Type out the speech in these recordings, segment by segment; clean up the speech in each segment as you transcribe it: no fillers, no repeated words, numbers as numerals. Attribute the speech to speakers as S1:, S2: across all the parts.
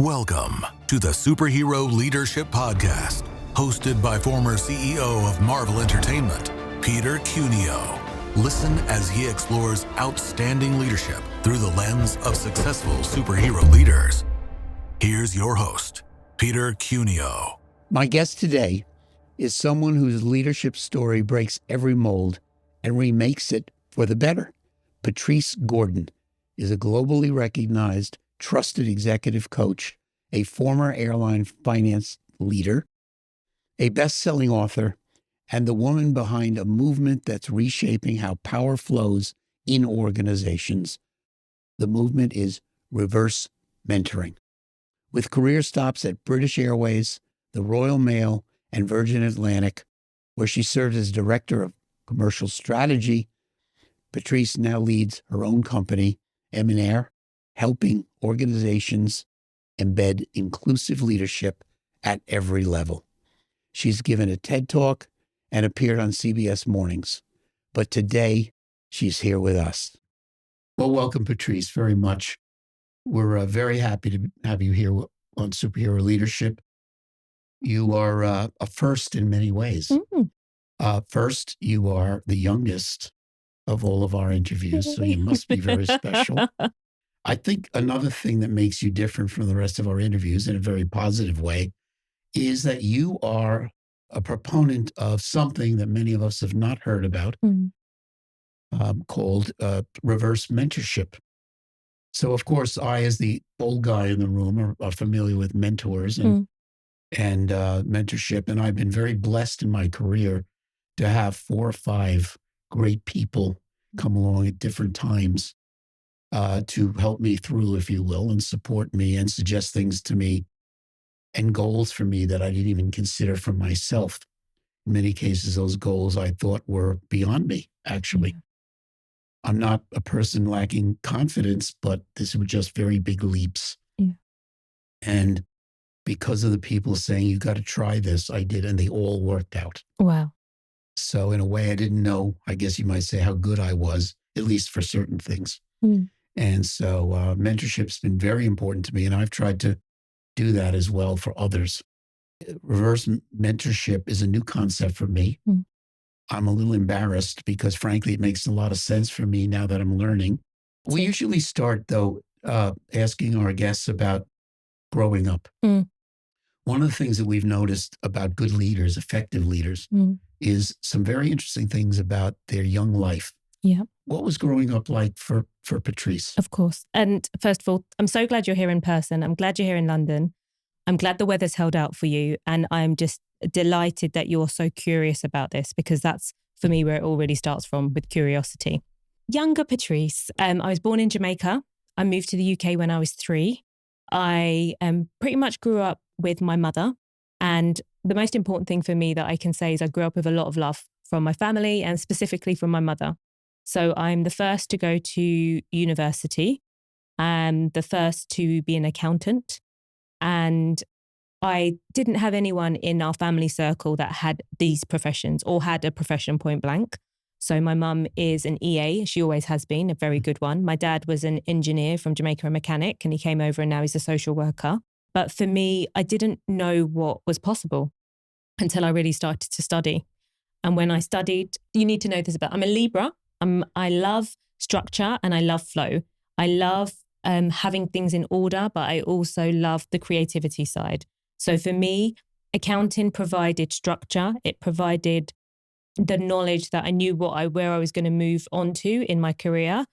S1: Welcome to the Superhero Leadership Podcast, hosted by former CEO of Marvel Entertainment, Peter Cuneo. Listen as he explores outstanding leadership through the lens of successful superhero leaders. Here's your host, Peter Cuneo.
S2: My guest today is someone whose leadership story breaks every mold and remakes it for the better. Patrice Gordon is a globally recognized, trusted executive coach, a former airline finance leader, a best-selling author, and the woman behind a movement that's reshaping how power flows in organizations. The movement is reverse mentoring. With career stops at British Airways, the Royal Mail, and Virgin Atlantic, where she served as director of commercial strategy, Patrice now leads her own company, M&Air, helping organizations embed inclusive leadership at every level. She's given a TED Talk and appeared on CBS Mornings. But today, she's here with us. Well, welcome, Patrice, very much. We're very happy to have you here on Superhero Leadership. You are a first in many ways. First, you are the youngest of all of our interviews, so you must be very special. I think another thing that makes you different from the rest of our interviews in a very positive way is that you are a proponent of something that many of us have not heard about, called reverse mentorship. So, of course, I, as the old guy in the room, are familiar with mentors and mentorship. And I've been very blessed in my career to have 4 or 5 great people come along at different times to help me through, if you will, and support me and suggest things to me and goals for me that I didn't even consider for myself. In many cases, those goals I thought were beyond me, actually. Yeah. I'm not a person lacking confidence, but these were just very big leaps. Yeah. And because of the people saying, you got to try this, I did, and they all worked out.
S3: Wow.
S2: So in a way, I didn't know, I guess you might say, how good I was, at least for certain things. And so mentorship's been very important to me, and I've tried to do that as well for others. Reverse mentorship is a new concept for me. I'm a little embarrassed because, frankly, it makes a lot of sense for me now that I'm learning. We usually start, though, asking our guests about growing up. One of the things that we've noticed about good leaders, effective leaders, is some very interesting things about their young life.
S3: Yeah.
S2: What was growing up like for Patrice?
S3: Of course. And first of all, I'm so glad you're here in person. I'm glad you're here in London. I'm glad the weather's held out for you. And I'm just delighted that you're so curious about this, because that's, for me, where it all really starts from, with curiosity. Younger Patrice, I was born in Jamaica. I moved to the UK when I was 3. I pretty much grew up with my mother. And the most important thing for me that I can say is I grew up with a lot of love from my family and specifically from my mother. So I'm the first to go to university and the first to be an accountant. And I didn't have anyone in our family circle that had these professions or had a profession point blank. So my mum is an EA. She always has been, a very good one. My dad was an engineer from Jamaica, a mechanic, and he came over and now he's a social worker. But for me, I didn't know what was possible until I really started to study. And when I studied, you need to know this about, I'm a Libra. I love structure and I love flow. I love having things in order, but I also love the creativity side. So for me, accounting provided structure. It provided the knowledge that I knew where I was going to move on to in my career.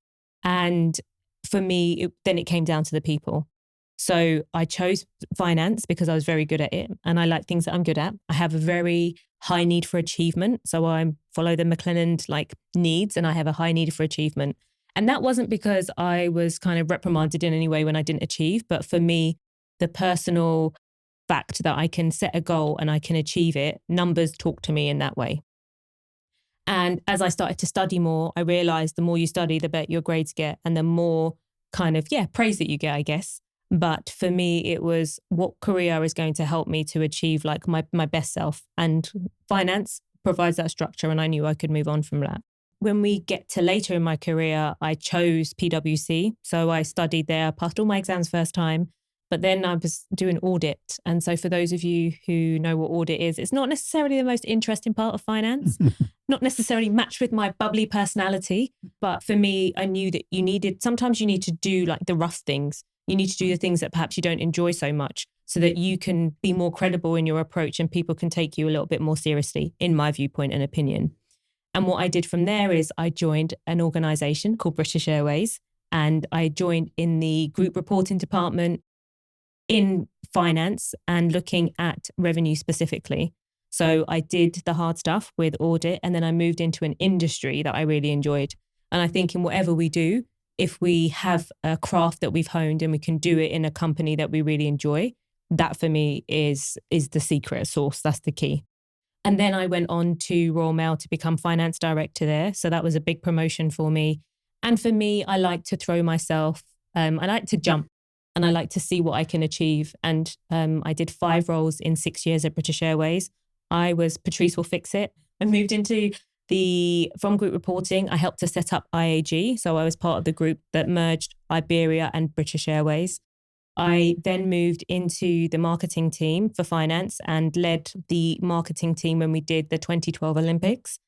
S3: And for me, then it came down to the people. So I chose finance because I was very good at it and I like things that I'm good at. I have a very high need for achievement. So I follow the McLennan needs, and I have a high need for achievement. And that wasn't because I was kind of reprimanded in any way when I didn't achieve, but for me, the personal fact that I can set a goal and I can achieve it, numbers talk to me in that way. And as I started to study more, I realized the more you study, the better your grades get and the more praise that you get, I guess. But for me, it was what career is going to help me to achieve my best self. And finance provides that structure, and I knew I could move on from that. When we get to later in my career, I chose PwC. So I studied there, passed all my exams first time, But then I was doing audit. And so for those of you who know what audit is, it's not necessarily the most interesting part of finance, not necessarily matched with my bubbly personality. But for me, I knew that sometimes you need to do like the rough things. You need to do the things that perhaps you don't enjoy so much so that you can be more credible in your approach and people can take you a little bit more seriously, in my viewpoint and opinion. And what I did from there is I joined an organization called British Airways, and I joined in the group reporting department in finance and looking at revenue specifically. So I did the hard stuff with audit, and then I moved into an industry that I really enjoyed. And I think in whatever we do, if we have a craft that we've honed and we can do it in a company that we really enjoy, that for me is the secret sauce. That's the key. And then I went on to Royal Mail to become finance director there. So that was a big promotion for me. And for me, I like to throw myself, I like to jump. And I like to see what I can achieve. And I did 5 roles in 6 years at British Airways. I was Patrice will fix it. I moved from group reporting. I helped to set up IAG. So I was part of the group that merged Iberia and British Airways. I then moved into the marketing team for finance and led the marketing team when we did the 2012 Olympics.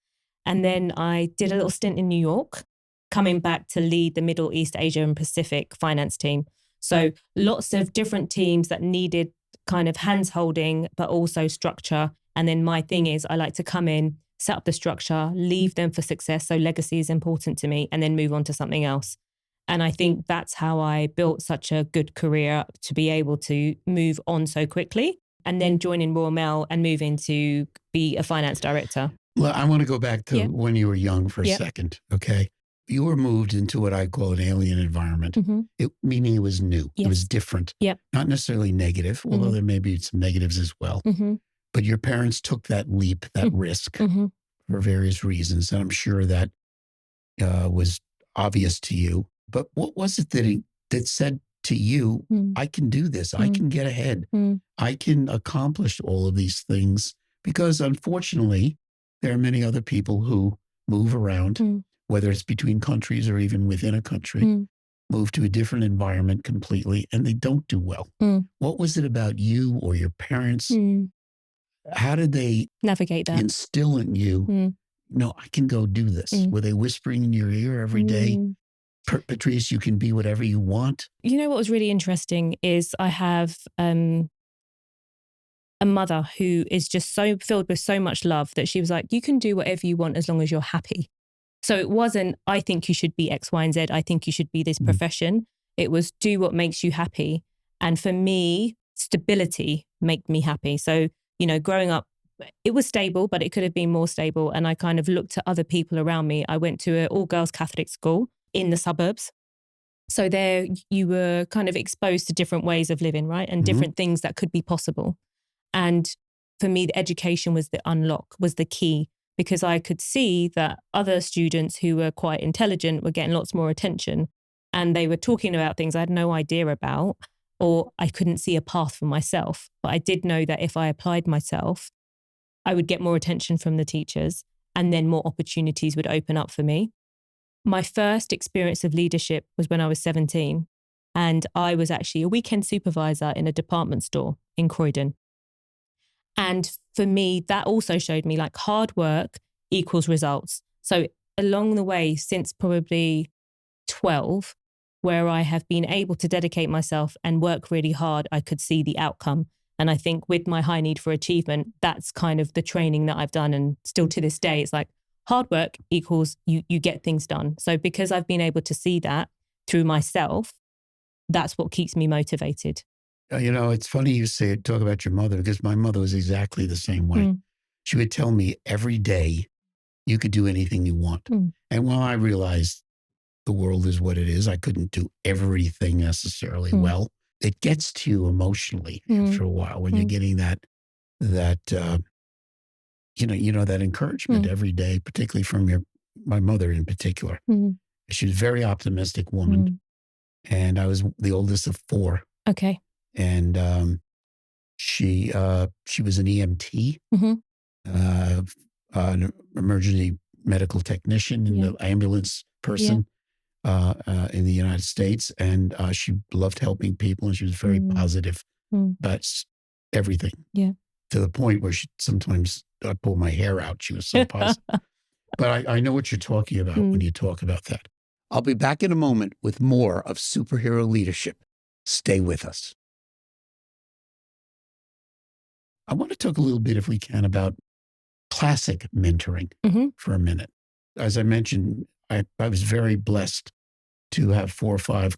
S3: And then I did a little stint in New York, coming back to lead the Middle East, Asia and Pacific finance team. So lots of different teams that needed kind of hands holding, but also structure. And then my thing is I like to come in, set up the structure, leave them for success. So legacy is important to me, and then move on to something else. And I think that's how I built such a good career, to be able to move on so quickly and then join in Royal Mail and move into be a finance director.
S2: Well, I want to go back to when you were young for a second. Okay. You were moved into what I call an alien environment, meaning it was new. It was different.
S3: Yep.
S2: Not necessarily negative, although there may be some negatives as well. But your parents took that leap, that risk for various reasons. And I'm sure that was obvious to you. But what was it that said to you, I can do this. I can get ahead. I can accomplish all of these things? Because unfortunately, there are many other people who move around, whether it's between countries or even within a country, move to a different environment completely, and they don't do well. What was it about you or your parents? How did they
S3: navigate that?
S2: Instill in you, no, I can go do this? Were they whispering in your ear every day? Patrice, you can be whatever you want.
S3: You know what was really interesting is I have a mother who is just so filled with so much love that she was like, you can do whatever you want as long as you're happy. So it wasn't, I think you should be X, Y, and Z. I think you should be this profession. It was do what makes you happy. And for me, stability made me happy. So, you know, growing up, it was stable, but it could have been more stable. And I kind of looked at other people around me. I went to an all-girls Catholic school in the suburbs. So there you were kind of exposed to different ways of living, right? And different things that could be possible. And for me, the education was the unlock, was the key, because I could see that other students who were quite intelligent were getting lots more attention, and they were talking about things I had no idea about, or I couldn't see a path for myself. But I did know that if I applied myself, I would get more attention from the teachers, and then more opportunities would open up for me. My first experience of leadership was when I was 17, and I was actually a weekend supervisor in a department store in Croydon. And for me, that also showed me like hard work equals results. So along the way, since probably 12, where I have been able to dedicate myself and work really hard, I could see the outcome. And I think with my high need for achievement, that's kind of the training that I've done. And still to this day, it's like hard work equals you get things done. So because I've been able to see that through myself, that's what keeps me motivated.
S2: You know, it's funny you talk about your mother, because my mother was exactly the same way. She would tell me every day, you could do anything you want. And while I realized the world is what it is, I couldn't do everything necessarily well. It gets to you emotionally after a while when you're getting that encouragement every day, particularly from my mother in particular. She was a very optimistic woman. And I was the oldest of 4.
S3: Okay.
S2: And she was an EMT, an emergency medical technician, and the ambulance person. in the United States, and she loved helping people, and she was very positive about everything.
S3: Yeah.
S2: To the point where sometimes I pull my hair out. She was so positive. But I know what you're talking about when you talk about that. I'll be back in a moment with more of Superhero Leadership. Stay with us. I want to talk a little bit, if we can, about classic mentoring for a minute. As I mentioned, I was very blessed to have 4 or 5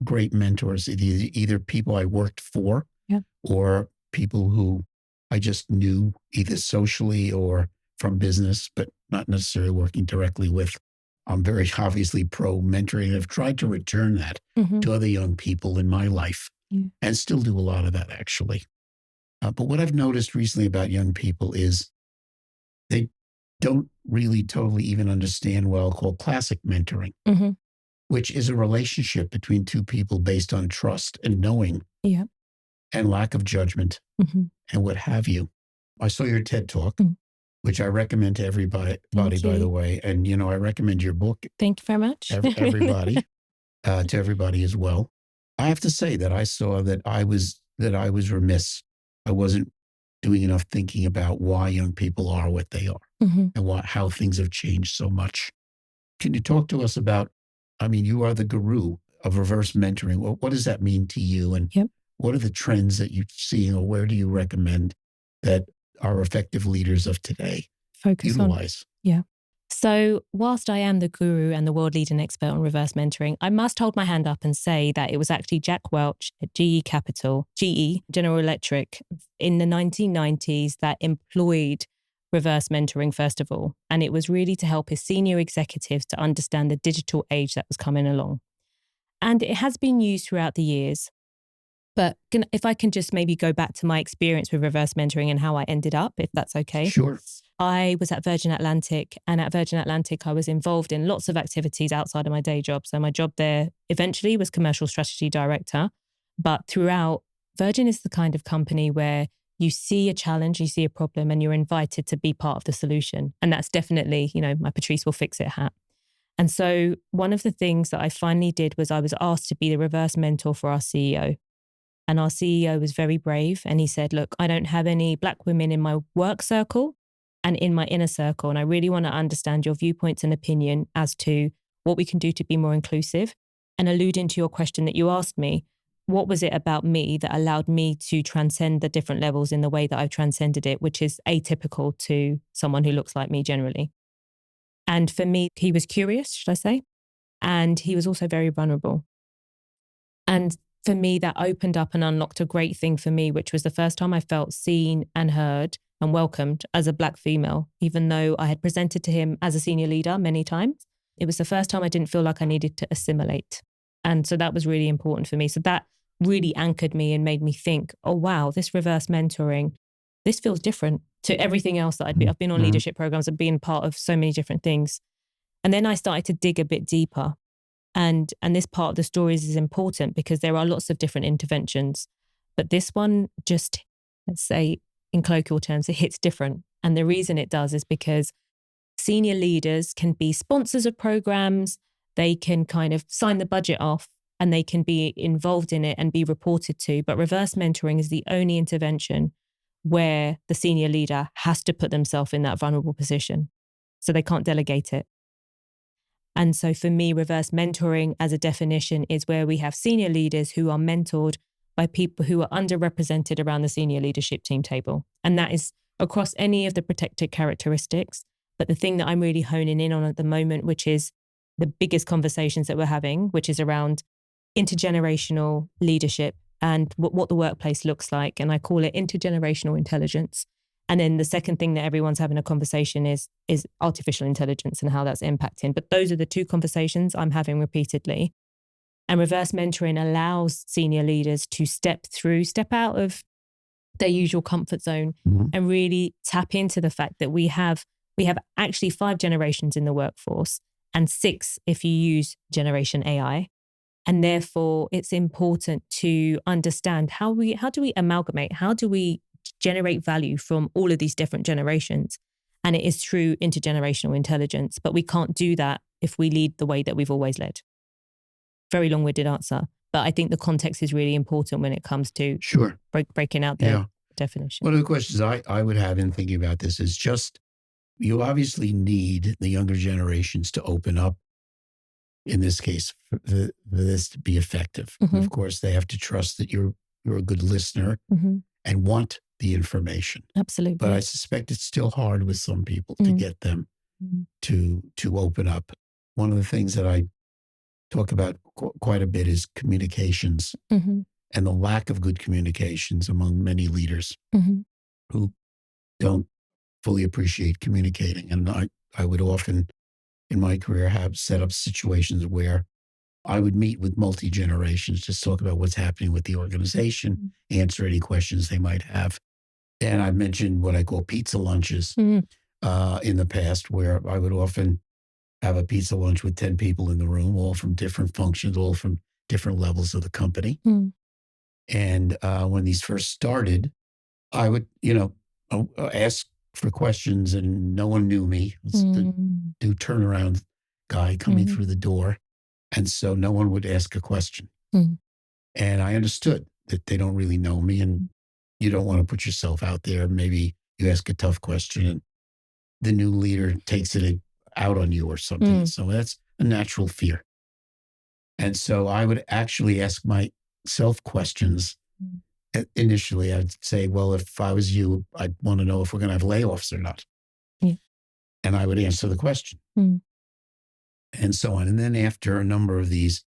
S2: great mentors, either people I worked for or people who I just knew either socially or from business, but not necessarily working directly with. I'm very obviously pro mentoring. I've tried to return that to other young people in my life and still do a lot of that, actually. But what I've noticed recently about young people is they don't really totally even understand what I'll call classic mentoring, which is a relationship between 2 people based on trust and knowing and lack of judgment and what have you. I saw your TED Talk, which I recommend to everybody, by the way. And, I recommend your book.
S3: Thank you very much.
S2: Everybody, to everybody as well. I have to say that I saw that I was remiss. I wasn't doing enough thinking about why young people are what they are and how things have changed so much. Can you talk to us about, you are the guru of reverse mentoring. What does that mean to you? And what are the trends that you're seeing, or where do you recommend that our effective leaders of today utilize?
S3: So whilst I am the guru and the world leading expert on reverse mentoring, I must hold my hand up and say that it was actually Jack Welch at GE, General Electric, in the 1990s that employed reverse mentoring, first of all. And it was really to help his senior executives to understand the digital age that was coming along. And it has been used throughout the years. But if I can just maybe go back to my experience with reverse mentoring and how I ended up, if that's okay.
S2: Sure.
S3: I was at Virgin Atlantic, and at Virgin Atlantic, I was involved in lots of activities outside of my day job. So my job there eventually was commercial strategy director. But throughout, Virgin is the kind of company where you see a challenge, you see a problem, and you're invited to be part of the solution. And that's definitely, my Patrice will fix it hat. And so one of the things that I finally did was I was asked to be the reverse mentor for our CEO. And our CEO was very brave. And he said, look, I don't have any Black women in my work circle and in my inner circle. And I really want to understand your viewpoints and opinion as to what we can do to be more inclusive. And alluding to your question that you asked me, what was it about me that allowed me to transcend the different levels in the way that I've transcended it, which is atypical to someone who looks like me generally. And for me, he was curious, should I say? And he was also very vulnerable. And for me, that opened up and unlocked a great thing for me, which was the first time I felt seen and heard and welcomed as a Black female, even though I had presented to him as a senior leader many times. It was the first time I didn't feel like I needed to assimilate. And so that was really important for me. So that really anchored me and made me think, oh, wow, this reverse mentoring, this feels different to everything else that I've been on leadership programs. I've been part of so many different things. And then I started to dig a bit deeper. And this part of the stories is important because there are lots of different interventions. But this one just, let's say, in colloquial terms, it hits different. And the reason it does is because senior leaders can be sponsors of programs. They can kind of sign the budget off and they can be involved in it and be reported to. But reverse mentoring is the only intervention where the senior leader has to put themselves in that vulnerable position. So they can't delegate it. And so for me, reverse mentoring as a definition is where we have senior leaders who are mentored by people who are underrepresented around the senior leadership team table. And that is across any of the protected characteristics. But the thing that I'm really honing in on at the moment, which is the biggest conversations that we're having, which is around intergenerational leadership and what the workplace looks like. And I call it intergenerational intelligence. And then the second thing that everyone's having a conversation is artificial intelligence and how that's impacting. But those are the two conversations I'm having repeatedly. And reverse mentoring allows senior leaders to step out of their usual comfort zone and really tap into the fact that we have actually 5 generations in the workforce and 6 if you use generation AI. And therefore, it's important to understand how do we amalgamate, how do we generate value from all of these different generations. And it is through intergenerational intelligence, but we can't do that if we lead the way that we've always led. very long-winded answer. But I think the context is really important when it comes to
S2: Sure.
S3: breaking out the definition.
S2: One of the questions I would have in thinking about this is just, you obviously need the younger generations to open up, in this case, for this to be effective.
S3: Mm-hmm.
S2: Of course, they have to trust that you're a good listener
S3: Mm-hmm.
S2: and want the information.
S3: Absolutely.
S2: But I suspect it's still hard with some people to get them to open up. One of the things that I talk about quite a bit is communications and the lack of good communications among many leaders who don't fully appreciate communicating. And I would often, in my career, have set up situations where I would meet with multi-generations, just talk about what's happening with the organization, answer any questions they might have. And I mentioned what I call pizza lunches in the past, where I would often have a pizza lunch with 10 people in the room, all from different functions, all from different levels of the company. And when these first started, I would, ask for questions and no one knew me. It's the new turnaround guy coming through the door. And so no one would ask a question. And I understood that they don't really know me and you don't want to put yourself out there. Maybe you ask a tough question and the new leader takes it out on you or something. So that's a natural fear. And so I would actually ask myself questions. Initially, I'd say, well, if I was you, I'd want to know if we're going to have layoffs or not. And I would answer the question. And so on. And then after a number of these,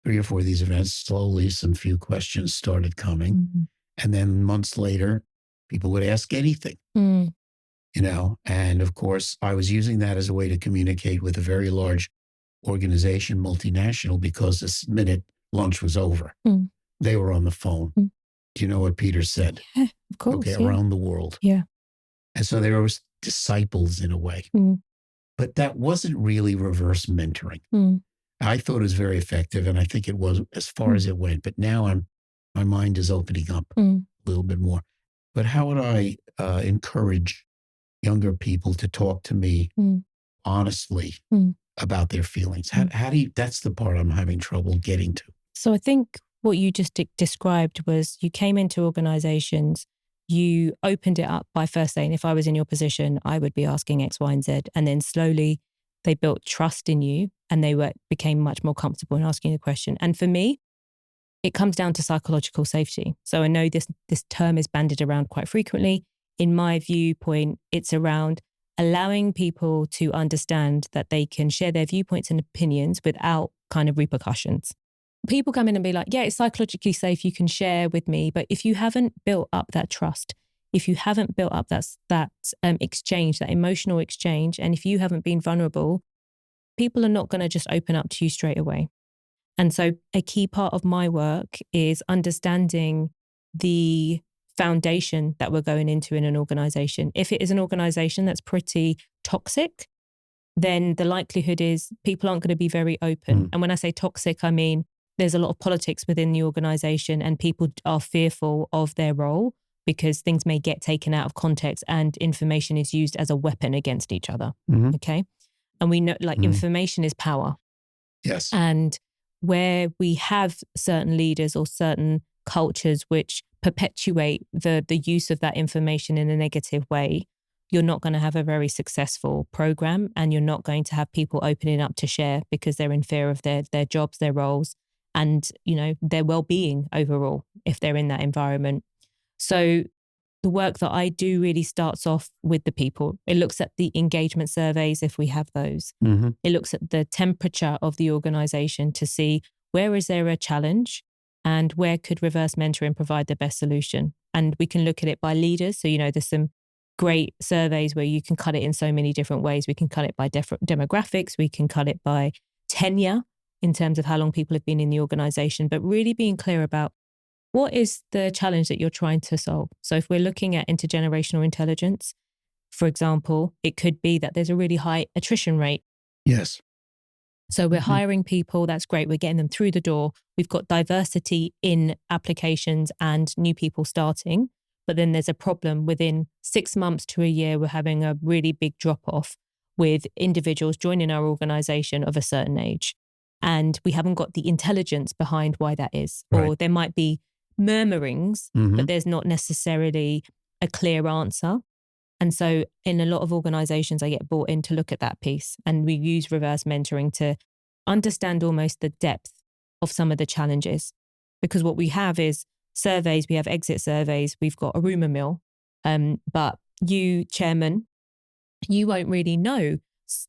S2: 3 or 4 of these events, slowly some few questions started coming. And then months later, people would ask anything, and of course, I was using that as a way to communicate with a very large organization, multinational, because this minute lunch was over. They were on the phone. Do you know what Peter said?
S3: Yeah, of course.
S2: Okay, around the world.
S3: Yeah.
S2: And so they were disciples in a way. But that wasn't really reverse mentoring. I thought it was very effective, and I think it was as far as it went. But now my mind is opening up a little bit more. But how would I encourage younger people to talk to me honestly about their feelings? How do you, that's the part I'm having trouble getting to.
S3: So I think what you just described was you came into organizations, you opened it up by first saying, if I was in your position, I would be asking X, Y, and Z. And then slowly they built trust in you and they became much more comfortable in asking the question. And for me, it comes down to psychological safety. So I know this term is bandied around quite frequently. In my viewpoint, it's around allowing people to understand that they can share their viewpoints and opinions without kind of repercussions. People come in and be like, yeah, it's psychologically safe, you can share with me. But if you haven't built up that trust, if you haven't built up that exchange, that emotional exchange, and if you haven't been vulnerable, people are not going to just open up to you straight away. And so a key part of my work is understanding the foundation that we're going into in an organization. If it is an organization that's pretty toxic, then the likelihood is people aren't going to be very open. And when I say toxic, I mean there's a lot of politics within the organization and people are fearful of their role because things may get taken out of context and information is used as a weapon against each other. Okay. And we know information is power.
S2: Yes.
S3: And where we have certain leaders or certain cultures which perpetuate the use of that information in a negative way, you're not going to have a very successful program and you're not going to have people opening up to share because they're in fear of their jobs, their roles, and their well-being overall if they're in that environment. So the work that I do really starts off with the people. It looks at the engagement surveys if we have those. It looks at the temperature of the organization to see where is there a challenge and where could reverse mentoring provide the best solution. And we can look at it by leaders. So, there's some great surveys where you can cut it in so many different ways. We can cut it by demographics. We can cut it by tenure in terms of how long people have been in the organization, but really being clear about what is the challenge that you're trying to solve. So if we're looking at intergenerational intelligence, for example, it could be that there's a really high attrition rate.
S2: Yes.
S3: So we're hiring people, that's great. We're getting them through the door. We've got diversity in applications and new people starting. But then there's a problem within 6 months to a year, we're having a really big drop off with individuals joining our organization of a certain age. and we haven't got the intelligence behind why that is.
S2: Right.
S3: Or there might be murmurings, but there's not necessarily a clear answer. And so in a lot of organizations, I get brought in to look at that piece, and we use reverse mentoring to understand almost the depth of some of the challenges. Because what we have is surveys, we have exit surveys, we've got a rumor mill. But you, chairman, you won't really know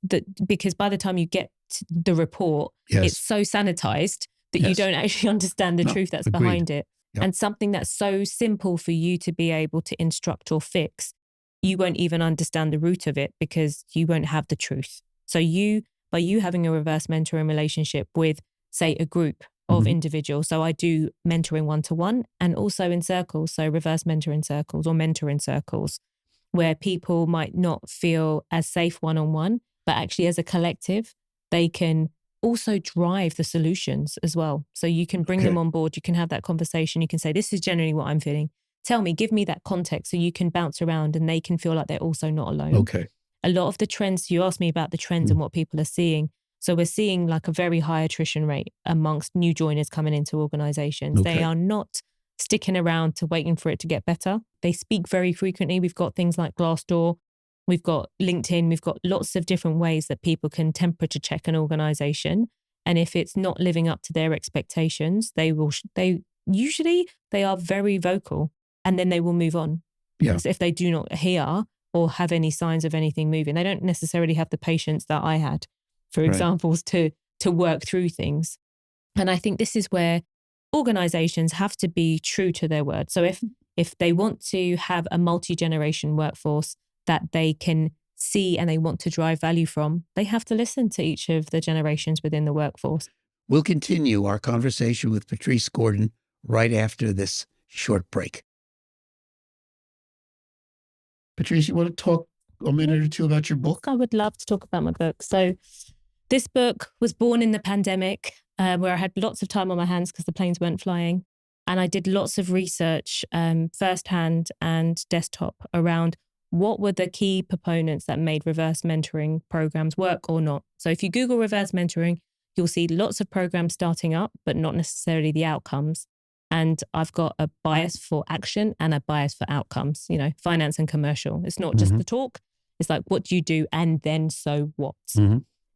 S3: that, because by the time you get to the report, it's so sanitized that you don't actually understand the truth that's behind it.
S2: Yep.
S3: And something that's so simple for you to be able to instruct or fix, you won't even understand the root of it because you won't have the truth. So by you having a reverse mentoring relationship with, say, a group of individuals. So I do mentoring one-to-one and also in circles. So reverse mentor in circles or mentor in circles, where people might not feel as safe one-on-one, but actually as a collective, they can also drive the solutions as well. So you can bring them on board. You can have that conversation. You can say, this is generally what I'm feeling. Tell me, give me that context, so you can bounce around and they can feel like they're also not alone.
S2: Okay.
S3: A lot of the trends, you asked me about the trends and what people are seeing. So we're seeing like a very high attrition rate amongst new joiners coming into organizations.
S2: Okay.
S3: They are not sticking around to waiting for it to get better. They speak very frequently. We've got things like Glassdoor, we've got LinkedIn, we've got lots of different ways that people can temperature check an organization. And if it's not living up to their expectations, they are very vocal, and then they will move on.
S2: Yeah.
S3: Because if they do not hear or have any signs of anything moving, they don't necessarily have the patience that I had, for examples, to work through things. And I think this is where organizations have to be true to their word. So if they want to have a multi-generation workforce that they can see and they want to drive value from, they have to listen to each of the generations within the workforce.
S2: We'll continue our conversation with Patrice Gordon right after this short break. Patrice, you want to talk a minute or two about your book?
S3: I would love to talk about my book. So this book was born in the pandemic, where I had lots of time on my hands because the planes weren't flying. And I did lots of research, firsthand and desktop, around what were the key proponents that made reverse mentoring programs work or not. So if you Google reverse mentoring, you'll see lots of programs starting up, but not necessarily the outcomes. And I've got a bias for action and a bias for outcomes, finance and commercial. It's not just the talk. It's like, what do you do? And then so what?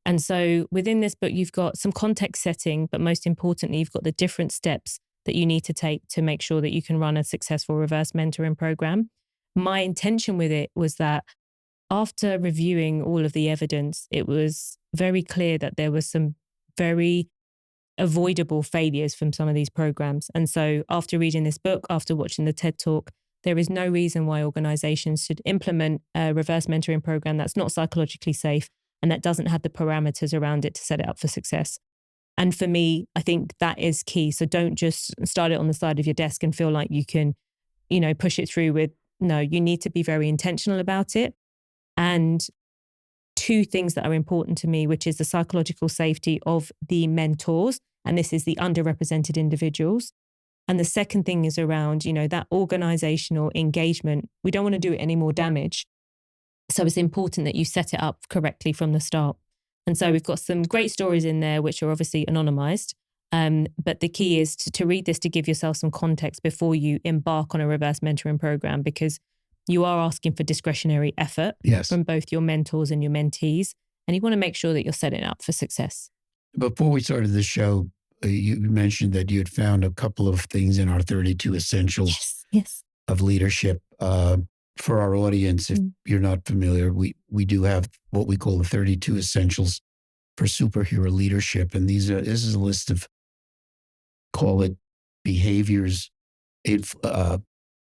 S3: And so within this book, you've got some context setting, but most importantly, you've got the different steps that you need to take to make sure that you can run a successful reverse mentoring program. My intention with it was that after reviewing all of the evidence, it was very clear that there was some very avoidable failures from some of these programs. And so after reading this book, after watching the TED Talk, there is no reason why organizations should implement a reverse mentoring program that's not psychologically safe and that doesn't have the parameters around it to set it up for success. And for me, I think that is key. So don't just start it on the side of your desk and feel like you can, push it through with, no, you need to be very intentional about it. And two things that are important to me, which is the psychological safety of the mentors, and this is the underrepresented individuals. And the second thing is around, that organizational engagement. We don't want to do it any more damage. So it's important that you set it up correctly from the start. And so we've got some great stories in there, which are obviously anonymized. But the key is to read this to give yourself some context before you embark on a reverse mentoring program, because you are asking for discretionary effort from both your mentors and your mentees. And you want to make sure that you're setting up for success.
S2: Before we started the show, you mentioned that you had found a couple of things in our 32 essentials of leadership. For our audience, if you're not familiar, we do have what we call the 32 essentials for superhero leadership. And this is a list of, call it, behaviors,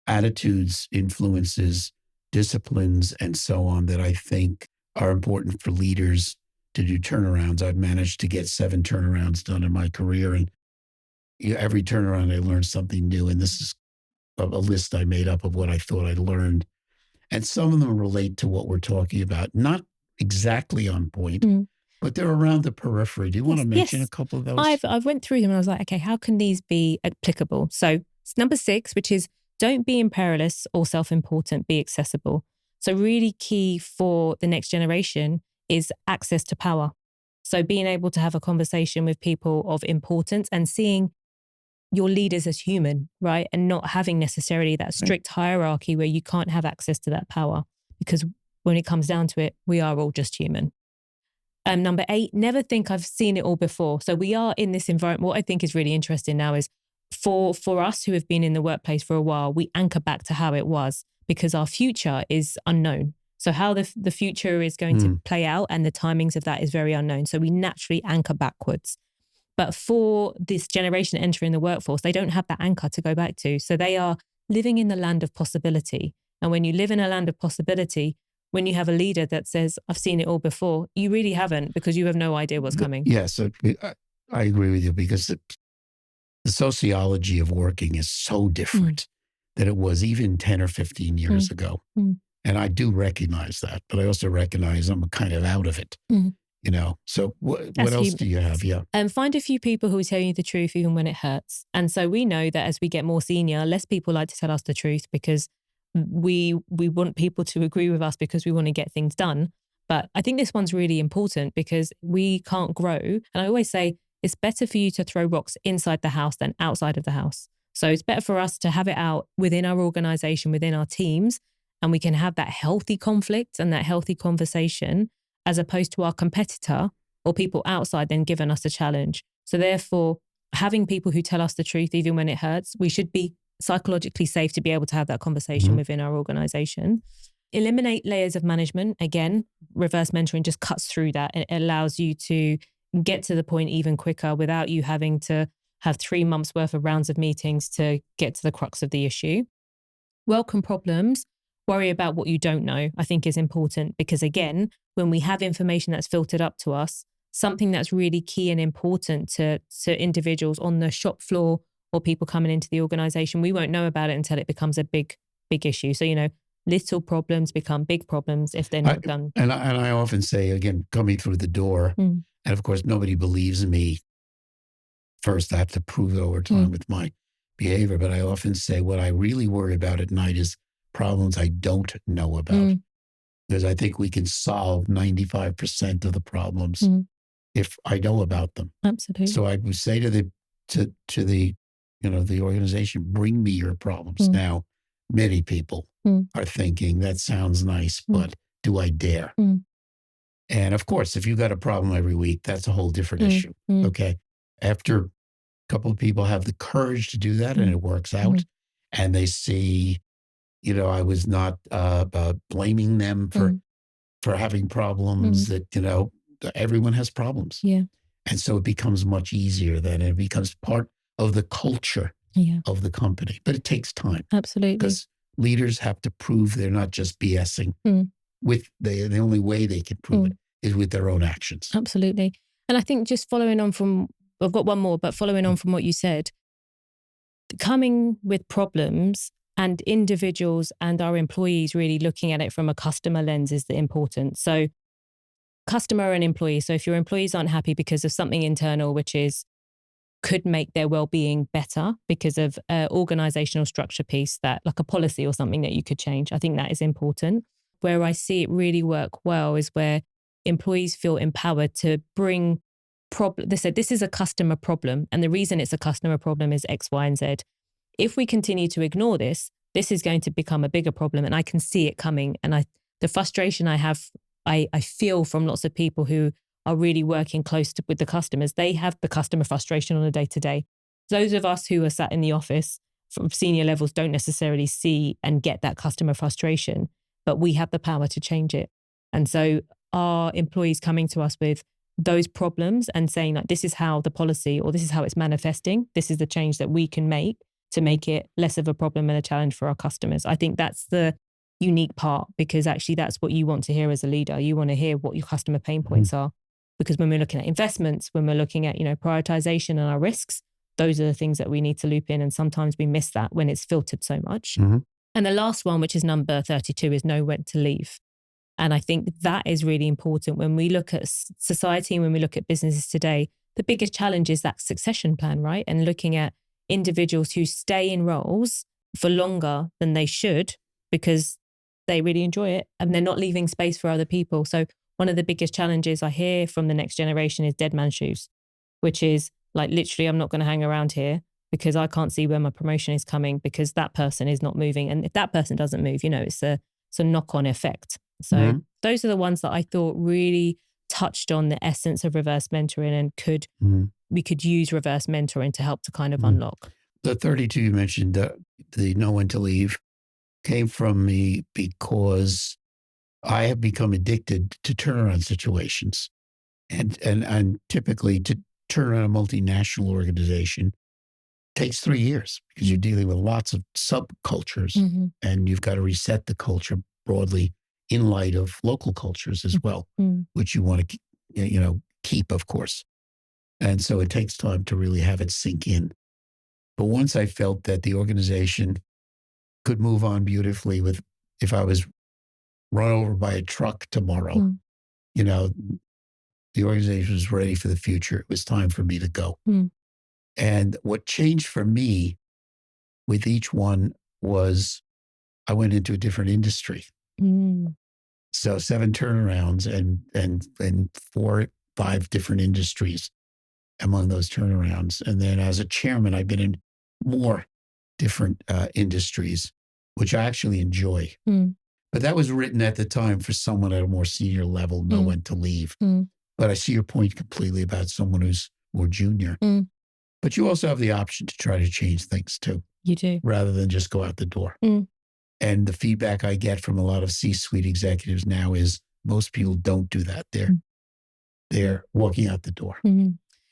S2: attitudes, influences, disciplines, and so on that I think are important for leaders to do turnarounds. I've managed to get 7 turnarounds done in my career, and every turnaround I learned something new. And this is a list I made up of what I thought I learned. And some of them relate to what we're talking about. Not exactly on point, but they're around the periphery. Do you want to mention a couple of those?
S3: I've went through them and I was like, okay, how can these be applicable? So it's number 6, which is don't be imperialist or self-important, be accessible. So really key for the next generation is access to power. So being able to have a conversation with people of importance and seeing your leaders as human, right? And not having necessarily that strict hierarchy where you can't have access to that power, because when it comes down to it, we are all just human. Number 8, never think I've seen it all before. So we are in this environment. What I think is really interesting now is for us who have been in the workplace for a while, we anchor back to how it was because our future is unknown. So how the future is going to play out and the timings of that is very unknown. So we naturally anchor backwards. But for this generation entering the workforce, they don't have that anchor to go back to. So they are living in the land of possibility. And when you live in a land of possibility, when you have a leader that says, I've seen it all before, you really haven't, because you have no idea what's coming.
S2: Yes, I agree with you, because the sociology of working is so different than it was even 10 or 15 years ago. And I do recognize that, but I also recognize I'm kind of out of it. You know, so what else do you have? Yeah.
S3: Find a few people who will tell you the truth even when it hurts. And so we know that as we get more senior, less people like to tell us the truth because we want people to agree with us because we want to get things done. But I think this one's really important because we can't grow. And I always say it's better for you to throw rocks inside the house than outside of the house. So it's better for us to have it out within our organization, within our teams, and we can have that healthy conflict and that healthy conversation as opposed to our competitor or people outside then giving us a challenge. So therefore, having people who tell us the truth, even when it hurts, we should be psychologically safe to be able to have that conversation within our organization. Eliminate layers of management. Again, reverse mentoring just cuts through that. It allows you to get to the point even quicker without you having to have 3 months worth of rounds of meetings to get to the crux of the issue. Welcome problems. Worry about what you don't know, I think is important because again, when we have information that's filtered up to us, something that's really key and important to individuals on the shop floor or people coming into the organization, we won't know about it until it becomes a big issue. So, you know, little problems become big problems if they're not done.
S2: And I often say, again, coming through the door, and of course, nobody believes me. First, I have to prove it over time with my behavior. But I often say what I really worry about at night is problems I don't know about. Because I think we can solve 95% of the problems if I know about them.
S3: Absolutely.
S2: So I would say to the the organization, bring me your problems. Now, many people are thinking that sounds nice, but do I dare? And of course, if you got a problem every week, that's a whole different issue. Okay. After a couple of people have the courage to do that and it works out and they see, I was not blaming them for having problems that, everyone has problems.
S3: Yeah.
S2: And so it becomes much easier then. It becomes part of the culture of the company. But it takes time.
S3: Absolutely.
S2: Because leaders have to prove they're not just BSing. With the only way they can prove it is with their own actions.
S3: Absolutely. And I think just following on from, I've got one more, but following on from what you said, coming with problems and individuals and our employees really looking at it from a customer lens is the important. So customer and employee. So if your employees aren't happy because of something internal, which could make their well-being better because of an organizational structure piece, that like a policy or something that you could change, I think that is important. Where I see it really work well is where employees feel empowered to bring they said, this is a customer problem. And the reason it's a customer problem is X, Y, and Z. If we continue to ignore this, this is going to become a bigger problem. And I can see it coming. And the frustration I have, I feel from lots of people who are really working close with the customers. They have the customer frustration on a day-to-day. Those of us who are sat in the office from senior levels don't necessarily see and get that customer frustration, but we have the power to change it. And so our employees coming to us with those problems and saying like, this is how the policy or this is how it's manifesting. This is the change that we can make to make it less of a problem and a challenge for our customers. I think that's the unique part, because actually that's what you want to hear as a leader. You want to hear what your customer pain points are. Because when we're looking at investments, when we're looking at, prioritization and our risks, those are the things that we need to loop in. And sometimes we miss that when it's filtered so much. And the last one, which is number 32, is know when to leave. And I think that is really important when we look at society and when we look at businesses today. The biggest challenge is that succession plan, right? And looking at individuals who stay in roles for longer than they should because they really enjoy it and they're not leaving space for other people. So one of the biggest challenges I hear from the next generation is dead man's shoes, which is like, literally, I'm not going to hang around here because I can't see where my promotion is coming because that person is not moving. And if that person doesn't move, it's a knock-on effect. So those are the ones that I thought really touched on the essence of reverse mentoring and we could use reverse mentoring to help to kind of unlock.
S2: The 32 you mentioned, the know when to leave, came from me because I have become addicted to turnaround situations. And typically to turn around a multinational organization takes 3 years because you're dealing with lots of subcultures and you've got to reset the culture broadly in light of local cultures as well, which you want to, keep, of course. And so it takes time to really have it sink in. But once I felt that the organization could move on beautifully if I was run over by a truck tomorrow, the organization was ready for the future. It was time for me to go. And what changed for me with each one was I went into a different industry. So 7 turnarounds and 4, 5 different industries among those turnarounds. And then as a chairman, I've been in more different industries, which I actually enjoy. But that was written at the time for someone at a more senior level, know when to leave. But I see your point completely about someone who's more junior. But you also have the option to try to change things too.
S3: You do.
S2: Rather than just go out the door. And the feedback I get from a lot of C-suite executives now is most people don't do that. They're walking out the door.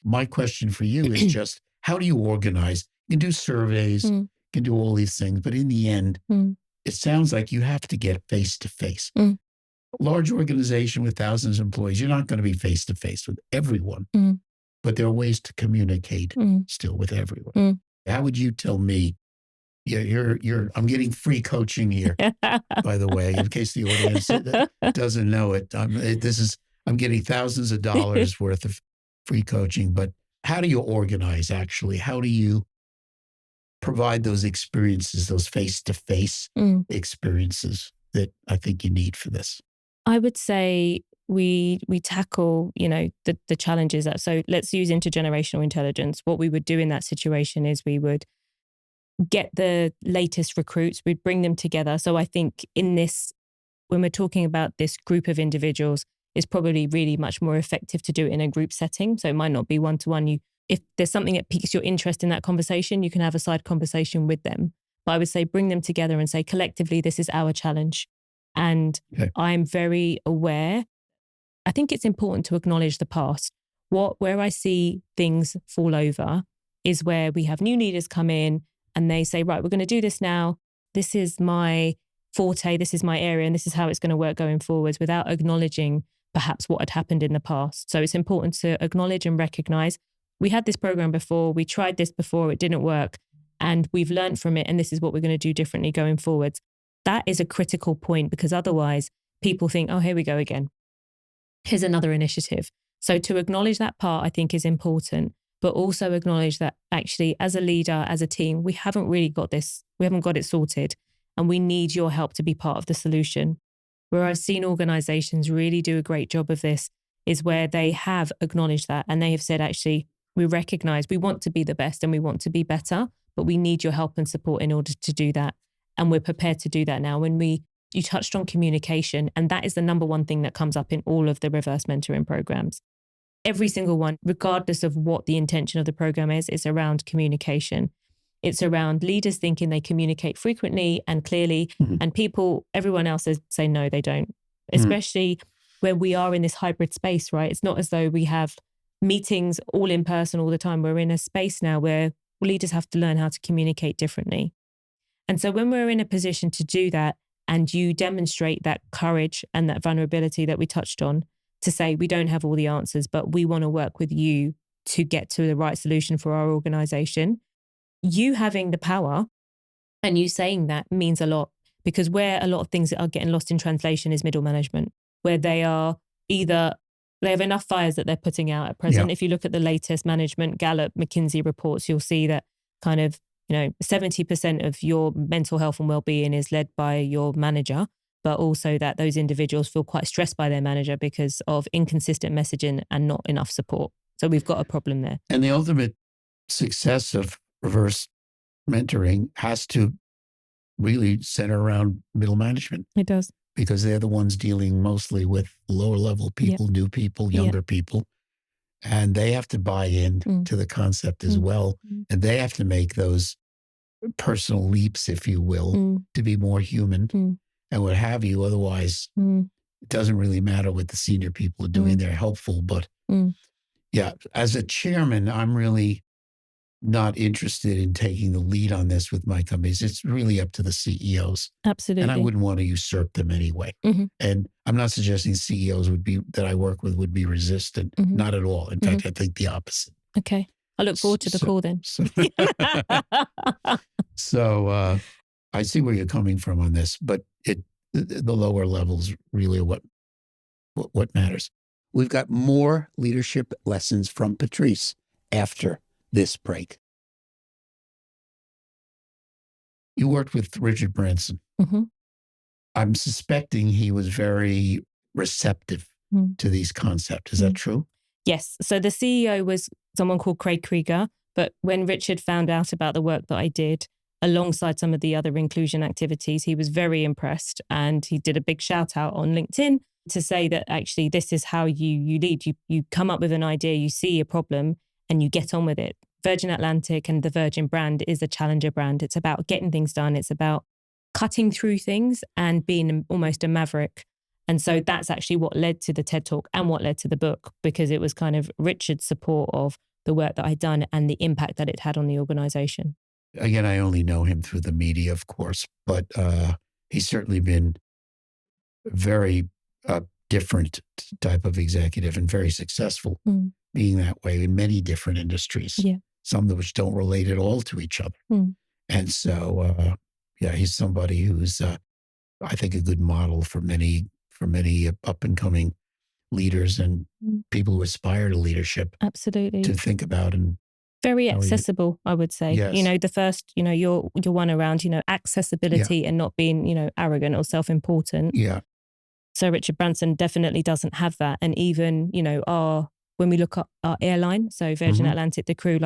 S2: My question for you is just, how do you organize? You can do surveys, you can do all these things, but in the end, it sounds like you have to get face-to-face. A large organization with thousands of employees, you're not going to be face-to-face with everyone, but there are ways to communicate still with everyone. How would you tell me? I'm getting free coaching here, by the way, in case the audience doesn't know it. I'm getting thousands of dollars worth of free coaching, but how do you organize actually? How do you provide those experiences, those face-to-face experiences that I think you need for this?
S3: I would say we tackle, the challenges. So let's use intergenerational intelligence. What we would do in that situation is we would get the latest recruits, we'd bring them together. So I think in this, when we're talking about this group of individuals, it's probably really much more effective to do it in a group setting. So it might not be one-to-one. If there's something that piques your interest in that conversation, you can have a side conversation with them. But I would say bring them together and say, collectively, this is our challenge. And I'm very aware. I think it's important to acknowledge the past. Where I see things fall over is where we have new leaders come in and they say, right, we're going to do this now. This is my forte. This is my area. And this is how it's going to work going forwards, without acknowledging perhaps what had happened in the past. So it's important to acknowledge and recognize we had this program before. We tried this before. It didn't work. And we've learned from it. And this is what we're going to do differently going forwards. That is a critical point, because otherwise people think, oh, here we go again. Here's another initiative. So to acknowledge that part, I think, is important, but also acknowledge that actually as a leader, as a team, we haven't really got this. We haven't got it sorted, and we need your help to be part of the solution. Where I've seen organizations really do a great job of this is where they have acknowledged that and they have said, actually, we recognize we want to be the best and we want to be better, but we need your help and support in order to do that. And we're prepared to do that now. You touched on communication, and that is the number one thing that comes up in all of the reverse mentoring programs. Every single one, regardless of what the intention of the program is around communication. It's around leaders thinking they communicate frequently and clearly, and everyone else say no, they don't. Especially when we are in this hybrid space, right? It's not as though we have meetings all in person all the time. We're in a space now where leaders have to learn how to communicate differently. And so when we're in a position to do that, and you demonstrate that courage and that vulnerability that we touched on, to say we don't have all the answers, but we want to work with you to get to the right solution for our organization. You having the power and you saying that means a lot, because where a lot of things are getting lost in translation is middle management, where they are either they have enough fires that they're putting out at present. Yeah. If you look at the latest management Gallup, McKinsey reports, you'll see that kind of 70% of your mental health and well-being is led by your manager. but also that those individuals feel quite stressed by their manager because of inconsistent messaging and not enough support. So we've got a problem there.
S2: And the ultimate success of reverse mentoring has to really center around middle management.
S3: It does.
S2: Because they're the ones dealing mostly with lower level people, new people, younger people. And they have to buy in to the concept as well. And they have to make those personal leaps, if you will, to be more human and what have you. Otherwise, it doesn't really matter what the senior people are doing. They're helpful. But yeah, as a chairman, I'm really not interested in taking the lead on this with my companies. It's really up to the CEOs.
S3: Absolutely.
S2: And I wouldn't want to usurp them anyway. And I'm not suggesting CEOs that I work with would be resistant. Not at all. In fact, I think the opposite.
S3: Okay. I look forward to the call then.
S2: So I see where you're coming from on this, but the lower levels really are what matters. We've got more leadership lessons from Patrice after this break. You worked with Richard Branson. I'm suspecting he was very receptive to these concepts. Is that true?
S3: Yes. So the CEO was someone called Craig Krieger, but when Richard found out about the work that I did, alongside some of the other inclusion activities, he was very impressed, and he did a big shout out on LinkedIn to say that actually this is how you lead. You come up with an idea, you see a problem, and you get on with it. Virgin Atlantic and the Virgin brand is a challenger brand. It's about getting things done. It's about cutting through things and being almost a maverick. And so that's actually what led to the TED Talk and what led to the book, because it was kind of Richard's support of the work that I'd done and the impact that it had on the organization.
S2: Again, I only know him through the media, of course, but he's certainly been very different type of executive and very successful being that way in many different industries. Some of which don't relate at all to each other. And so, he's somebody who's, I think, a good model for many up and coming leaders and people who aspire to leadership.
S3: Absolutely.
S2: To think about. And
S3: very accessible, I would say.
S2: Yes.
S3: The first, your one around, accessibility and not being, arrogant or self-important.
S2: Yeah.
S3: So Richard Branson definitely doesn't have that. And even, when we look at our airline, so Virgin Atlantic, the crew,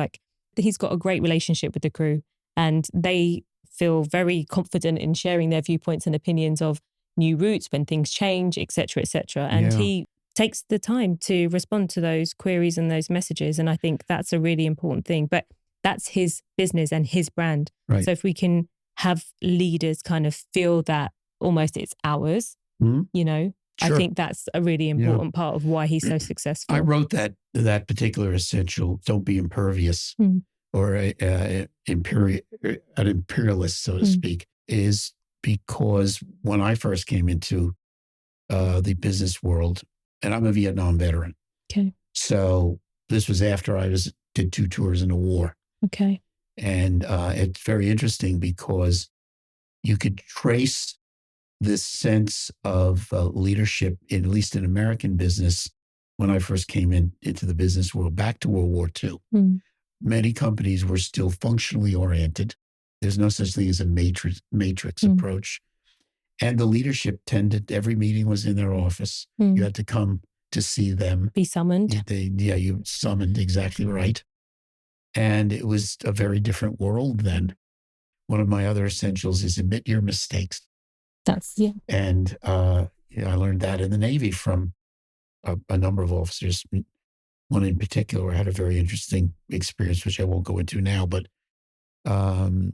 S3: he's got a great relationship with the crew, and they feel very confident in sharing their viewpoints and opinions of new routes when things change, et cetera, et cetera. And he takes the time to respond to those queries and those messages. And I think that's a really important thing. But that's his business and his brand.
S2: Right.
S3: So if we can have leaders kind of feel that almost it's ours, I think that's a really important part of why he's so successful.
S2: I wrote that particular essential, don't be impervious or an imperialist, so to speak, is because when I first came into the business world, and I'm a Vietnam veteran.
S3: Okay.
S2: So this was after I did 2 tours in the war.
S3: Okay.
S2: And it's very interesting because you could trace this sense of leadership, at least in American business, when I first came into the business world, back to World War II. Many companies were still functionally oriented. There's no such thing as a matrix approach. And the leadership every meeting was in their office. You had to come to see them.
S3: Be summoned.
S2: You summoned, exactly right. And it was a very different world then. One of my other essentials is admit your mistakes. And I learned that in the Navy from a number of officers. One in particular had a very interesting experience, which I won't go into now, but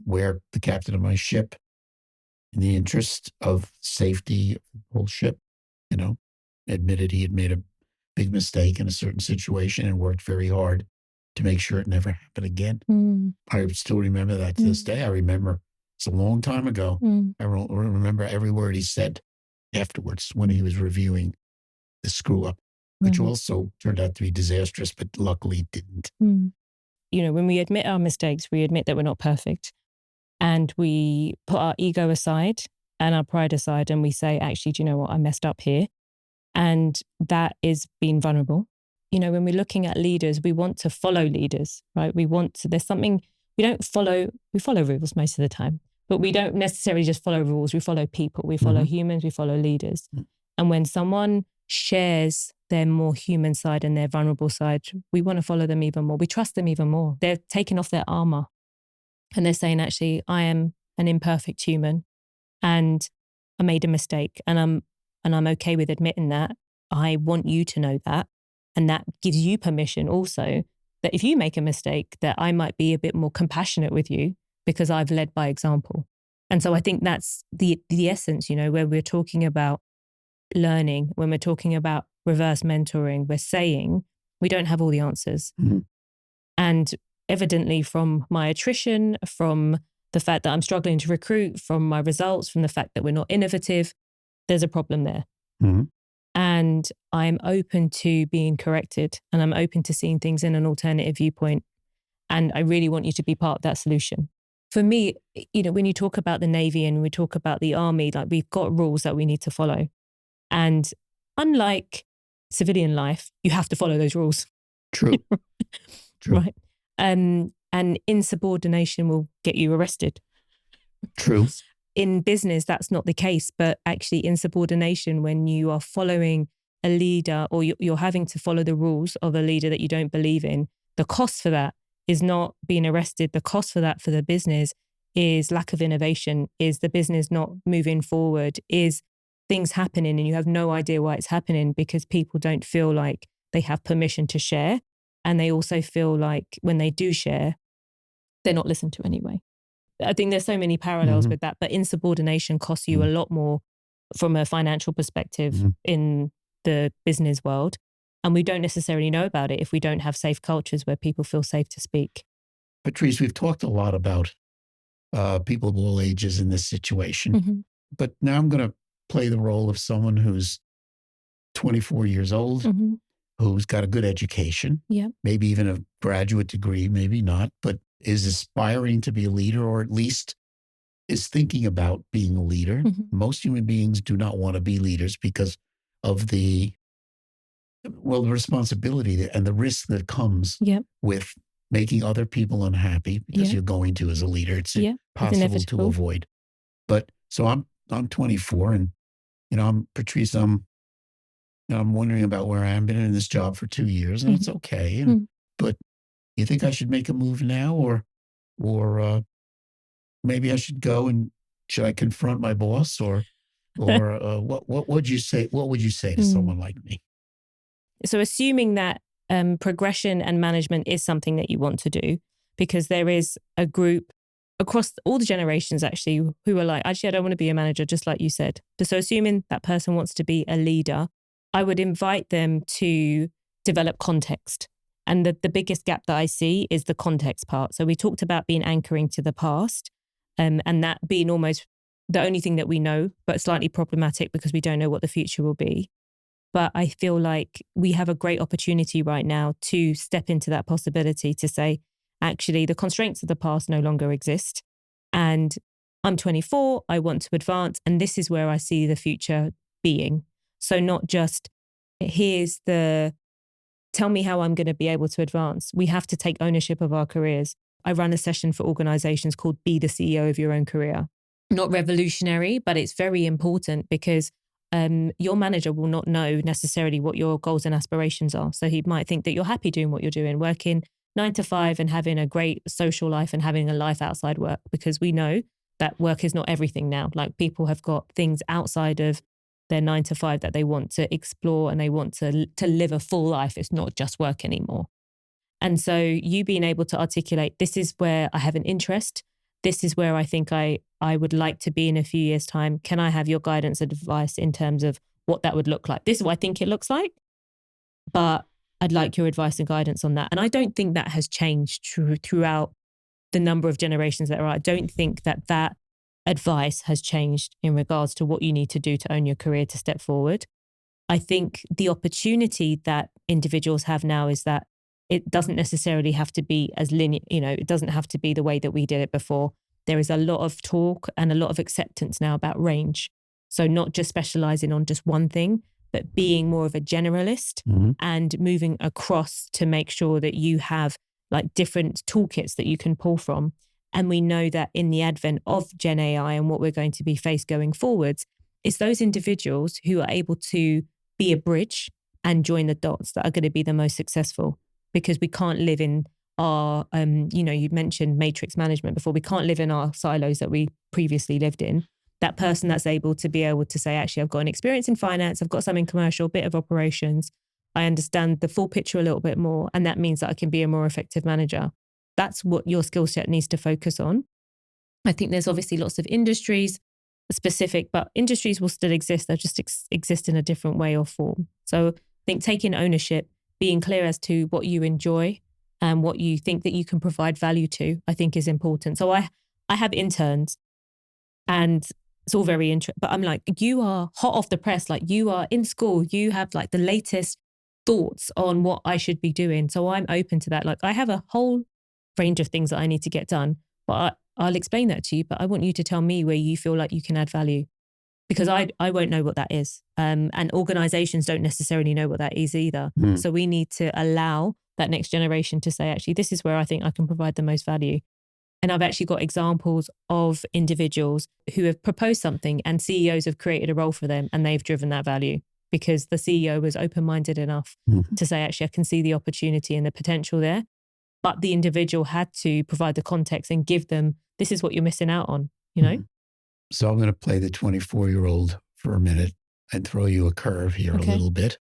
S2: where the captain of my ship, in the interest of safety of the whole ship, admitted he had made a big mistake in a certain situation and worked very hard to make sure it never happened again. I still remember that to this day. I remember it's a long time ago. I remember every word he said afterwards when he was reviewing the screw up, which also turned out to be disastrous, but luckily didn't.
S3: When we admit our mistakes, we admit that we're not perfect. And we put our ego aside and our pride aside, and we say, actually, do you know what? I messed up here. And that is being vulnerable. When we're looking at leaders, we want to follow leaders, right? We follow rules most of the time, But we don't necessarily just follow rules. We follow people. We follow humans. We follow leaders. And when someone shares their more human side and their vulnerable side, we want to follow them even more. We trust them even more. They're taking off their armor and they're saying, actually, I am an imperfect human and I made a mistake and I'm okay with admitting that. I want you to know that. And that gives you permission also that if you make a mistake, that I might be a bit more compassionate with you because I've led by example. And so I think that's the essence, you know, where we're talking about learning, when we're talking about reverse mentoring, we're saying we don't have all the answers. And evidently from my attrition, from the fact that I'm struggling to recruit, from my results, from the fact that we're not innovative, there's a problem there. And I'm open to being corrected and I'm open to seeing things in an alternative viewpoint. And I really want you to be part of that solution. For me, you know, when you talk about the Navy and we talk about the Army, like we've got rules that we need to follow. And unlike civilian life, you have to follow those rules.
S2: True.
S3: Right. And insubordination will get you arrested.
S2: True.
S3: In business, that's not the case, but actually insubordination, when you are following a leader or you're having to follow the rules of a leader that you don't believe in, the cost for that is not being arrested. The cost for that for the business is lack of innovation, is the business not moving forward, is things happening and you have no idea why it's happening because people don't feel like they have permission to share. And they also feel like when they do share, they're not listened to anyway. I think there's so many parallels with that, but insubordination costs you a lot more from a financial perspective in the business world. And we don't necessarily know about it if we don't have safe cultures where people feel safe to speak.
S2: Patrice, we've talked a lot about people of all ages in this situation, but now I'm going to play the role of someone who's 24 years old, who's got a good education, maybe even a graduate degree, maybe not, but is aspiring to be a leader, or at least is thinking about being a leader. Most human beings do not want to be leaders because of the responsibility and the risk that comes with making other people unhappy because you're going to as a leader. It's impossible to avoid. But so I'm 24 and, you know, Patrice, I'm wondering about where I am. Been in this job for 2 years and it's okay. But you think I should make a move now or maybe I should go and should I confront my boss or what would you say? What would you say to someone like me?
S3: So assuming that progression and management is something that you want to do, because there is a group across all the generations actually who are like, actually, I don't want to be a manager, just like you said. So assuming that person wants to be a leader, I would invite them to develop context. And the biggest gap that I see is the context part. So we talked about being anchoring to the past and that being almost the only thing that we know, but slightly problematic because we don't know what the future will be. But I feel like we have a great opportunity right now to step into that possibility to say, actually, the constraints of the past no longer exist. And I'm 24, I want to advance. And this is where I see the future being. So not just, tell me how I'm going to be able to advance. We have to take ownership of our careers. I run a session for organizations called Be the CEO of Your Own Career. Not revolutionary, but it's very important because your manager will not know necessarily what your goals and aspirations are. So he might think that you're happy doing what you're doing, working 9 to 5 and having a great social life and having a life outside work, because we know that work is not everything now. Like people have got things outside of their 9 to 5 that they want to explore and they want to live a full life. It's not just work anymore. And so you being able to articulate, this is where I have an interest. This is where I think I would like to be in a few years' time. Can I have your guidance and advice in terms of what that would look like? This is what I think it looks like, but I'd like your advice and guidance on that. And I don't think that has changed throughout the number of generations that are. I don't think that advice has changed in regards to what you need to do to own your career to step forward. I think the opportunity that individuals have now is that it doesn't necessarily have to be as linear, it doesn't have to be the way that we did it before. There is a lot of talk and a lot of acceptance now about range. So not just specializing on just one thing, but being more of a generalist and moving across to make sure that you have like different toolkits that you can pull from. And we know that in the advent of Gen AI and what we're going to be faced going forwards, it's those individuals who are able to be a bridge and join the dots that are going to be the most successful, because we can't live in our, you mentioned matrix management before. We can't live in our silos that we previously lived in. That person that's able to say, actually, I've got an experience in finance, I've got some in commercial, a bit of operations. I understand the full picture a little bit more. And that means that I can be a more effective manager. That's what your skill set needs to focus on. I think there's obviously lots of industries specific, but industries will still exist. They'll just exist in a different way or form. So I think taking ownership, being clear as to what you enjoy and what you think that you can provide value to, I think is important. So I have interns, and it's all very interesting, but I'm like, you are hot off the press. Like, you are in school, you have like the latest thoughts on what I should be doing. So I'm open to that. Like, I have a whole range of things that I need to get done, but I'll explain that to you, but I want you to tell me where you feel like you can add value, because I won't know what that is. And organizations don't necessarily know what that is either. So we need to allow that next generation to say, actually, this is where I think I can provide the most value. And I've actually got examples of individuals who have proposed something and CEOs have created a role for them and they've driven that value because the CEO was open-minded enough to say, actually, I can see the opportunity and the potential there. But the individual had to provide the context and give them, this is what you're missing out on,
S2: So I'm going to play the 24-year-old for a minute and throw you a curve here a little bit.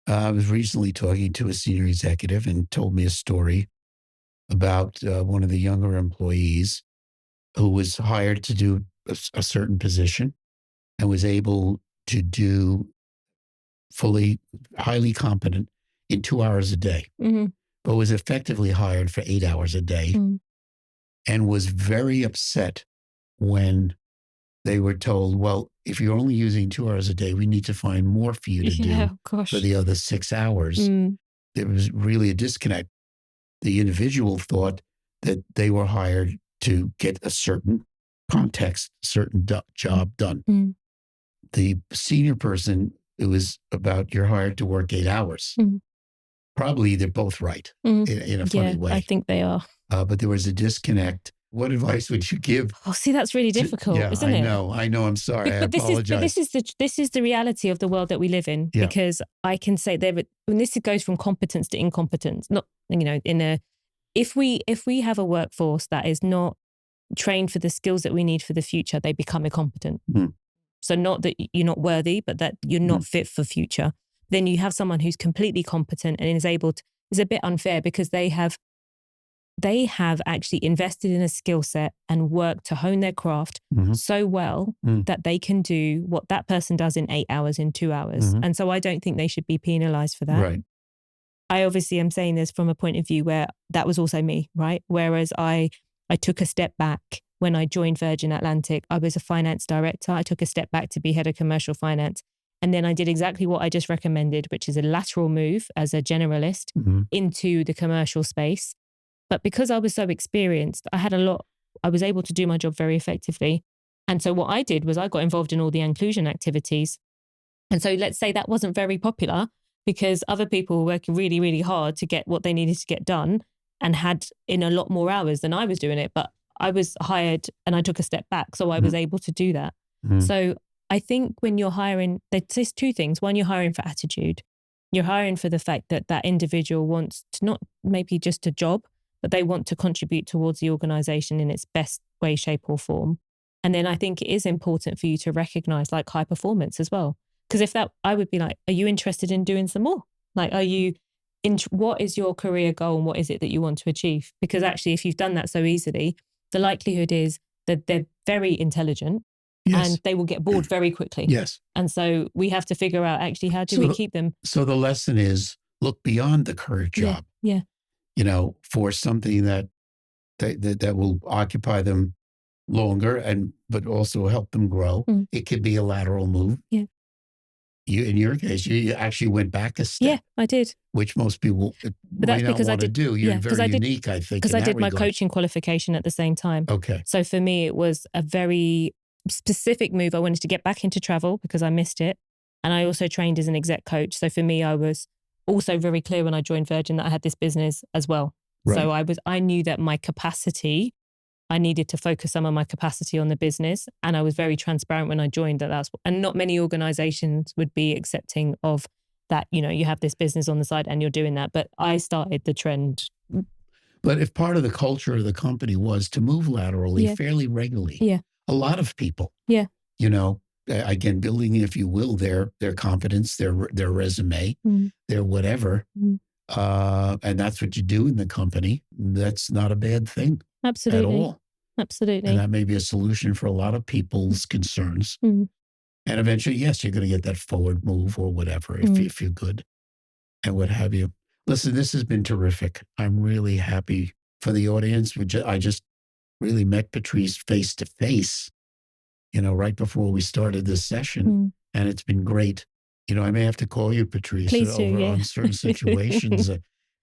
S2: I was recently talking to a senior executive and told me a story about one of the younger employees who was hired to do a certain position and was able to do highly competent in 2 hours a day, but was effectively hired for 8 hours a day and was very upset when they were told, well, if you're only using 2 hours a day, we need to find more for you to do for the other 6 hours. There was really a disconnect. The individual thought that they were hired to get a certain context, certain job done. The senior person, it was about you're hired to work 8 hours. Probably they're both right in a funny way.
S3: I think they are.
S2: But there was a disconnect. What advice would you give?
S3: Oh, see, that's really difficult, isn't it?
S2: I know. I'm sorry. I apologize.
S3: This is the reality of the world that we live in. Yeah. Because I can say when this goes from competence to incompetence, not, if we have a workforce that is not trained for the skills that we need for the future, they become incompetent. So not that you're not worthy, but that you're not fit for future. Then you have someone who's completely competent and is able to, is a bit unfair because they have actually invested in a skill set and worked to hone their craft so well that they can do what that person does in 8 hours in 2 hours. And so I don't think they should be penalized for that.
S2: Right.
S3: I obviously am saying this from a point of view where that was also me, right? Whereas I took a step back when I joined Virgin Atlantic. I was a finance director. I took a step back to be head of commercial finance. And then I did exactly what I just recommended, which is a lateral move as a generalist into the commercial space. But because I was so experienced, I was able to do my job very effectively. And so what I did was I got involved in all the inclusion activities. And so let's say that wasn't very popular because other people were working really, really hard to get what they needed to get done and had in a lot more hours than I was doing it. But I was hired and I took a step back. So I was able to do that. So I think when you're hiring, there's two things. One, you're hiring for attitude. You're hiring for the fact that that individual wants to not maybe just a job, but they want to contribute towards the organization in its best way, shape or form. And then I think it is important for you to recognize like high performance as well. Because I would be like, are you interested in doing some more? Like, what is your career goal and what is it that you want to achieve? Because actually, if you've done that so easily, the likelihood is that they're very intelligent and they will get bored very quickly.
S2: Yes.
S3: And so we have to figure out actually, how do we keep them?
S2: So the lesson is look beyond the current job.
S3: Yeah.
S2: For something that will occupy them longer but also help them grow. It could be a lateral move.
S3: Yeah.
S2: In your case, you actually went back a step.
S3: Yeah, I did.
S2: Which most people might not want to do. You're very unique, I think.
S3: Because I did my coaching qualification at the same time.
S2: Okay.
S3: So for me, it was a very specific move. I wanted to get back into travel because I missed it. And I also trained as an exec coach. So for me, I was also very clear when I joined Virgin that I had this business as well. Right. So I knew that my capacity I needed to focus some of my capacity on the business. And I was very transparent when I joined and not many organizations would be accepting of that, you have this business on the side and you're doing that. But I started the trend.
S2: But if part of the culture of the company was to move laterally fairly regularly, a lot of people, again, building, if you will, their confidence, their resume, their whatever, and that's what you do in the company. That's not a bad thing.
S3: Absolutely.
S2: At all.
S3: Absolutely.
S2: And that may be a solution for a lot of people's concerns. And eventually, yes, you're going to get that forward move or whatever, if you're good and what have you. Listen, this has been terrific. I'm really happy for the audience. I just really met Patrice face to face, right before we started this session. And it's been great. I may have to call you, Patrice,
S3: Please do,
S2: on certain situations.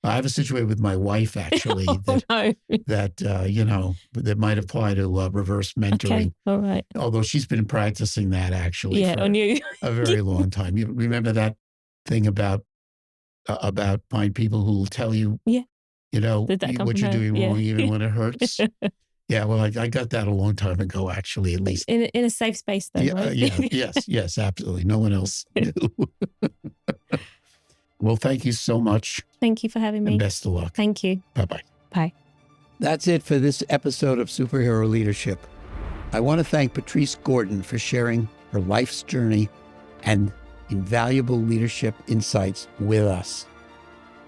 S2: I have a situation with my wife, actually, that might apply to reverse mentoring.
S3: Okay, all right.
S2: Although she's been practicing that, actually, for
S3: on you.
S2: a very long time. You remember that thing about find people who will tell you, what you're doing wrong, even when it hurts? Yeah, well, I got that a long time ago, actually, at least.
S3: In a safe space, though, right?
S2: Yes, absolutely. No one else knew. Well, thank you so much.
S3: Thank you for having me.
S2: And best of luck.
S3: Thank you.
S2: Bye-bye.
S3: Bye.
S2: That's it for this episode of Superhero Leadership. I want to thank Patrice Gordon for sharing her life's journey and invaluable leadership insights with us.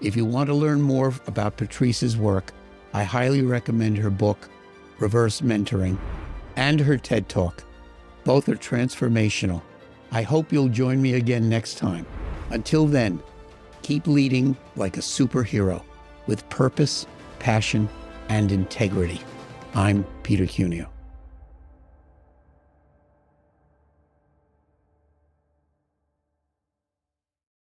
S2: If you want to learn more about Patrice's work, I highly recommend her book, Reverse Mentoring, and her TED Talk. Both are transformational. I hope you'll join me again next time. Until then, keep leading like a superhero with purpose, passion, and integrity. I'm Peter Cuneo.